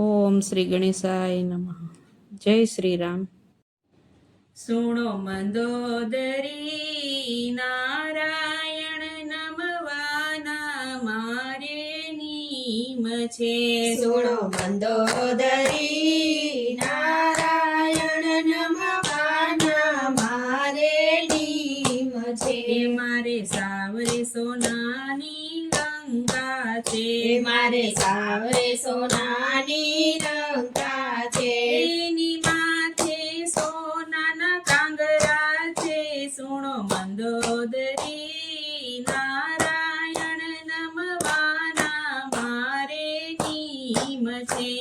ઓમ શ્રી ગણેશાય નમઃ. જય શ્રી રામ. સુણો મંદોદરી નારાયણ નમવાના મારે નીમ છે. સુણો મંદોદરી નારાયણ નમવાના મારે નીમ છે. મારે સાવરે સોનાની લંકા છે. મારે સાવરે સોનાની લંકા છે. એની માથે સોનાના કાંગરા છે. સુણો મંદોદરી નારાયણ નમવાના મારે નીમ છે.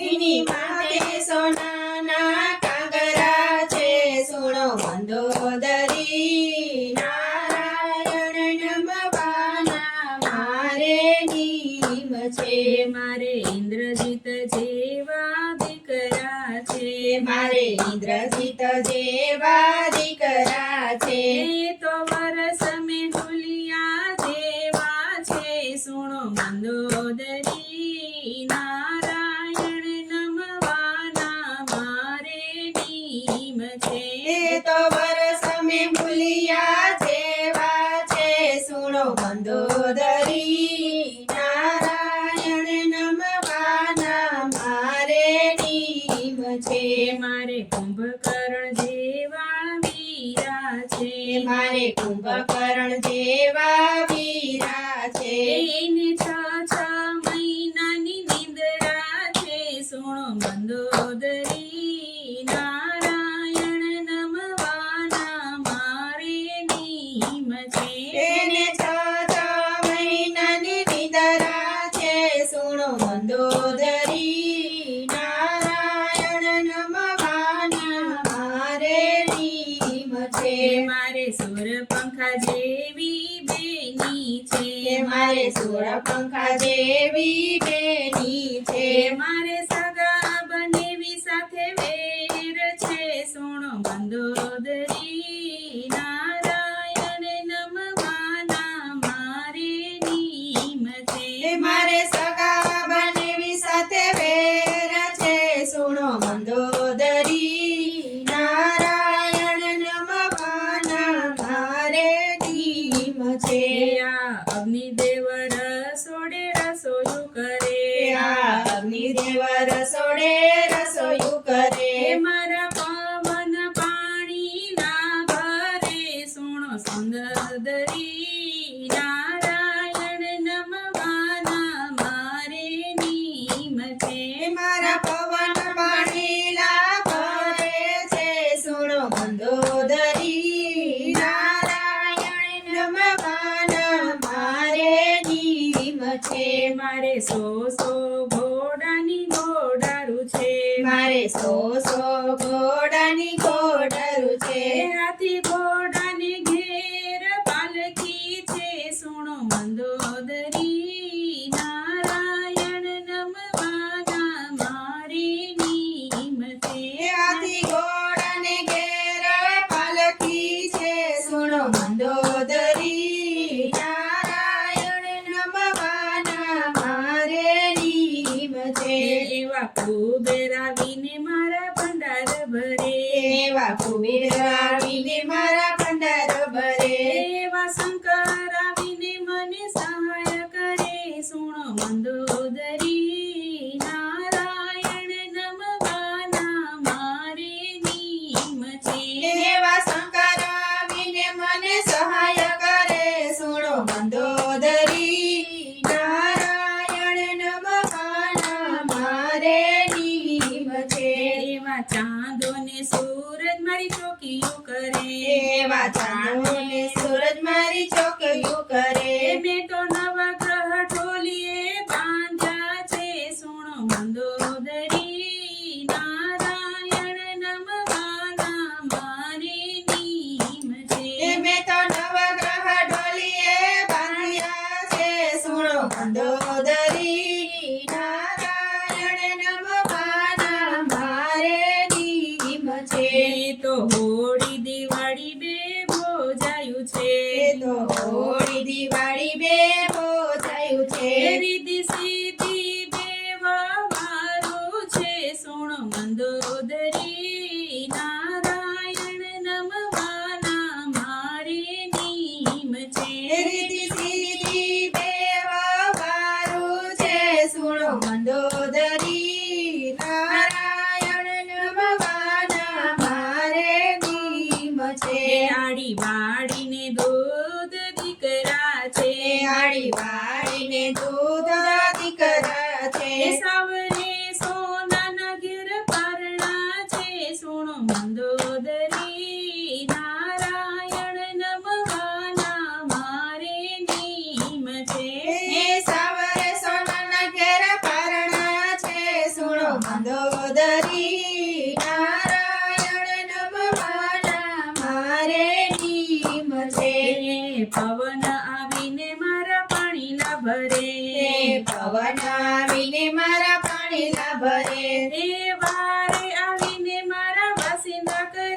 એની માથે સોનાના કાંગરા છે. સુણો મંદોદરી નારાયણ નમવાના મારે નીમ છે. મારે ઇન્દ્રજીત જેવા દીકરા છે. મારે ઇન્દ્રજીત જેવા દીકરા છે. એ તો વરસ મેં ઢોલિયા જેવા છે. સુણો મંદોદરી નારાયણ નમવાના મારે નીમ છે. એ તો વરસ મેં ભૂલિયા જેવા છે. સુણો મંદોદરી નારાયણ નમવાના મારે નીમ છે. મારે કુંભકર્ણ જેવા વીરા છે. મારે કુંભકર્ણ જેવા વીરા છે. એને છ મહિનાની નિંદ્રા છે. સુણો મંદોદરી નારાયણ નમવાના મારે નીમ છે. એને છ મહિનાની નિંદરા છે. સુણો મંદોદરી નારાયણ નમવાના મારે નીમ છે. મારે સુરપંખા જેવી બેની છે. મારે સુરપંખા જેવી બેની છે. મારે સગા બનેવી સાથે વેર છે. સુણો મંદોદરી નારાયણ નમવાના મારે નીમ છે. મારે સગા બનેવી સાથે વેર છે. સુણો મંદોદરી નારાયણ નમવાના મારે નીમ છે. આ અગ્નિદેવ રસોડે રસોયું કરે. આ અગ્નિદેવ રસોડે રસોયું કરે. મારા પવન પાણી ના ભરે. સુણો સુંદરી નારાયણ નમવાના મારે નીમ છે. મારા પવન પાણીલા ભરે છે. સુણો મંદોદરી નારાયણ નમવાના મારે નીમ છે. મારે સો ઘોડાની ઘોડારું છે. મારે સો ઘોડાની ઘોડરું છે. હાથી ઘોડાને ઘેર પાલકી છે. સુણો મંદોદરી નારાયણ નમવાના મારે નીમ છે. હાથી ઘોડાને ઘેર પાલકી છે. સુણો મંદોદરી નારાયણ નમવાના મારે નીમ છે. એવા કુબેર આવીને મારા ભંડાર ભરે. એવા કુબેર આવીને મારા ભંડાર ભરે. એવા શંકર આવીને મને સહાય કરે. સુણો મંદોદરી નારાયણ નમવાના મારે નીમ છે. એવા શંકર આવીને મને સહાય કરે. સુણો મંદોદરી નારાયણ નમવાના મારે નીમ છે. એવા ચાંદો ને સૂરજ મારી ચોકીઓ કરે. એવા ચાંદો ને સૂરજ મારી ચોકીયું કરે. મેં તો નવગ્રહ ઢોલીએ બાંધ્યા છે. સુણો મંદોદરી નારાયણ નમવાના મારે નીમ છે. મેં તો નવગ્રહ ઢોલીએ બાંધ્યા છે. સુણો મંદોદરી નારાયણ નમવાના મારે નીમ છે. તો હોળી દિવાળી બે ભોજાયું છે. તો હોળી દિવાળી બે બોજાયું છે. રીતિ સીધી બે વવારું છે. આડી વાળીને દૂધ દીકરા છે. આડી વાળીને દૂધ દીકરા છે. સાવરે સોનાના ઘેર પારણા છે. સુણો મંદોદરી નારાયણ નમવાના મારે નીમ છે. સાવરે સોનાના ઘેર પારણા છે. સુણો મંદોદરી નારાયણ નમવાના મારે નીમ છે. પવન આવીને મારા પાણીના ભરે. પવન આવીને મારા પાણીના ભરે. વારે આવીને મારા વાસિંદા કરે.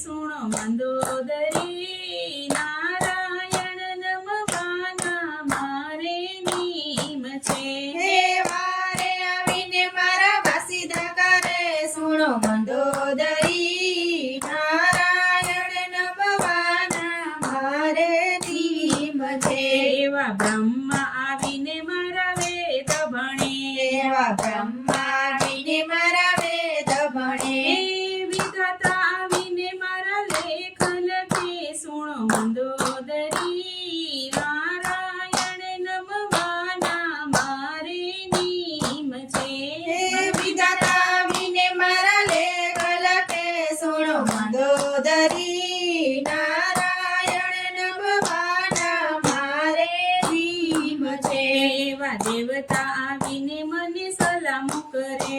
સુણો મંદોદરી નારાયણ નમવાના મારે નીમ છે. વારે આવીને મારા વાસીદા કરે. સુણો મંદોદરી નારાયણ નમવાના મારે નીમ છે. એવા બ્રહ્મા આવીને મારા વેદ ભણે. એવા બ્રહ્મા આવીને મારા વેદ ભણે. વિધાતા આવીને મારા લેખ લખે. સુણો મંદોદરી નારાયણ નમવાના મારે નીમ છે. વિધાતા આવીને મારા લેખ લખે. સુણો મંદોદરી નારાયણ નમવાના મારે નીમ છે. એવા દેવતા આવીને મને સલામ કરે.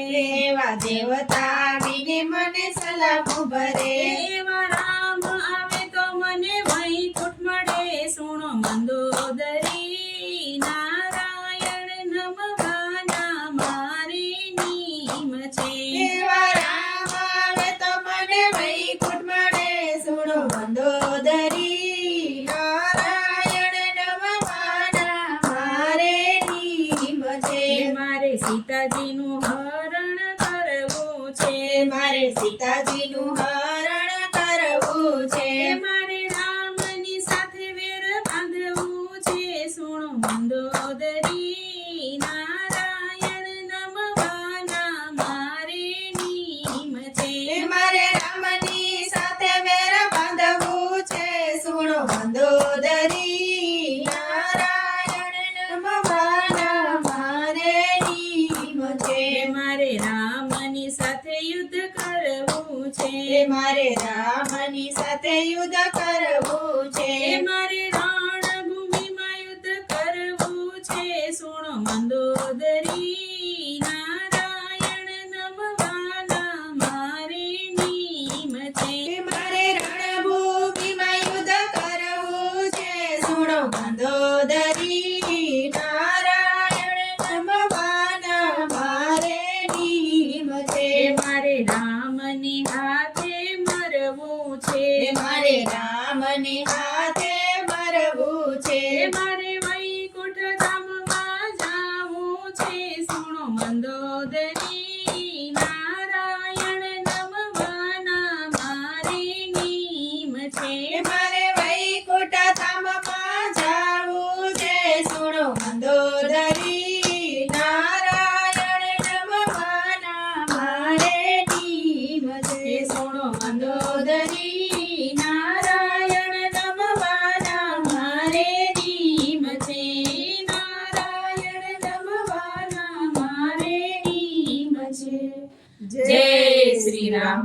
એવા દેવતા આવીને મને સલામ ભરે. એવા રામ આવે તો મને વૈકુંઠ મળે. સુણો મંદોદરી નારાયણ નમવાના મારે નીમ છે. એવા રામ આવે તો મને વૈકુંઠ મળે. સુણો મંદોદરી નારાયણ નમવાના મારે નીમ છે. મારે સીતાજીનું હરણ કરવું છે. મારે સીતાજીનું હરણ કરવું છે. મારે રામની સાથે વેર બાંધવું છે. સુણો મંદોદરી નારાયણ નમવાના મારે નીમ છે. મારે રામની સાથે વેર બાંધવું છે. સુણો મંદોદરી નારાયણ નમવાના મારે નીમ છે. મારે રામની સાથે યુદ્ધ કરવું છે. મારે રામની સાથે યુદ્ધ કરવું છે. મારે રણભૂમિમાં યુદ્ધ કરવું છે. સુણો મંદોદરી નારાયણ નમવાના મારે નીમ છે. મારે રણભૂમિમાં યુદ્ધ કરવું છે. સુણો મંદોદરી નારાયણ નમવાના મારે નીમ છે. મારે રામની હાથે મરવું છે. મારે રામની હાથે મરવું છે. મારે વૈકુંઠ ધામમાં જાવું છે. સુણો મંદોદરી નારાયણ નમવાના મારે નીમ છે. મારે વૈકુંઠ ધામમાં જાવું છે. સુણો મંદોદરી નારાયણ નમવાના મારે નીમ છે. સુણો મંદોદરી નારાયણ નમવાના મારે નીમ છે. નારાયણ નમવાના મારે નીમ છે. જય શ્રી રામ.